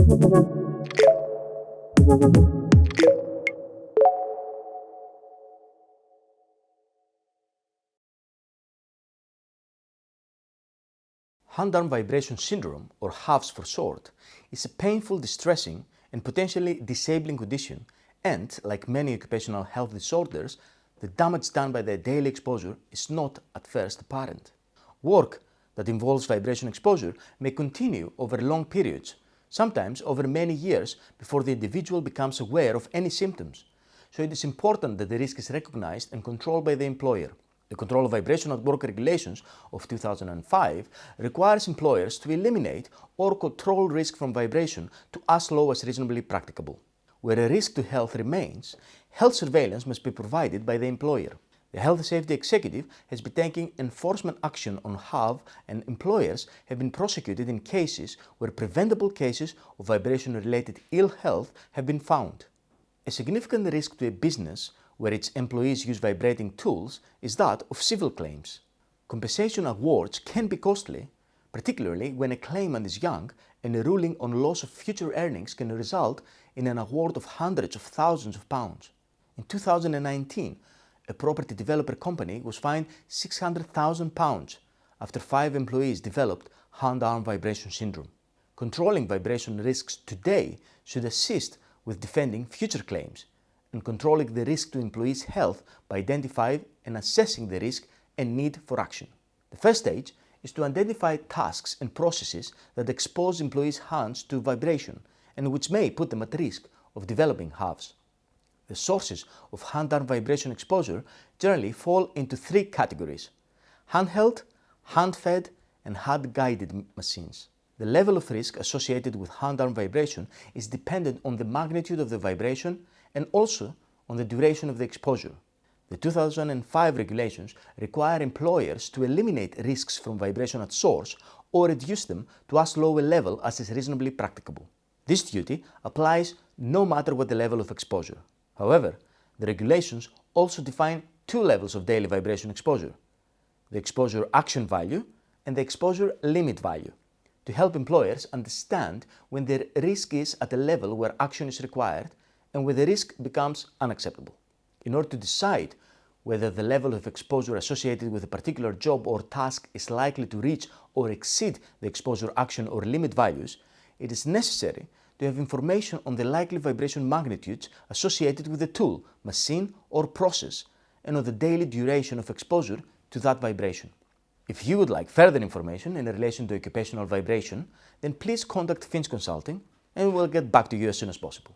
Hand-arm vibration syndrome, or HAVS for short, is a painful, distressing, and potentially disabling condition, and, like many occupational health disorders, the damage done by the daily exposure is not at first apparent. Work that involves vibration exposure may continue over long periods, sometimes over many years, before the individual becomes aware of any symptoms. So it is important that the risk is recognized and controlled by the employer. The Control of Vibration at Work Regulations of 2005 requires employers to eliminate or control risk from vibration to as low as reasonably practicable. Where a risk to health remains, health surveillance must be provided by the employer. The Health and Safety Executive has been taking enforcement action on HAV, and employers have been prosecuted in cases where preventable cases of vibration-related ill health have been found. A significant risk to a business where its employees use vibrating tools is that of civil claims. Compensation awards can be costly, particularly when a claimant is young, and a ruling on loss of future earnings can result in an award of hundreds of thousands of pounds. In 2019, a property developer company was fined £600,000 after 5 employees developed hand-arm vibration syndrome. Controlling vibration risks today should assist with defending future claims and controlling the risk to employees' health by identifying and assessing the risk and need for action. The first stage is to identify tasks and processes that expose employees' hands to vibration and which may put them at risk of developing HAVS. The sources of hand-arm vibration exposure generally fall into 3 categories: handheld, hand-fed, and hand-guided machines. The level of risk associated with hand-arm vibration is dependent on the magnitude of the vibration and also on the duration of the exposure. The 2005 regulations require employers to eliminate risks from vibration at source or reduce them to as low a level as is reasonably practicable. This duty applies no matter what the level of exposure. However, the regulations also define 2 levels of daily vibration exposure: the exposure action value and the exposure limit value, to help employers understand when their risk is at a level where action is required and where the risk becomes unacceptable. In order to decide whether the level of exposure associated with a particular job or task is likely to reach or exceed the exposure action or limit values, it is necessary to have information on the likely vibration magnitudes associated with the tool, machine, or process, and on the daily duration of exposure to that vibration. If you would like further information in relation to occupational vibration, then please contact Finch Consulting and we'll get back to you as soon as possible.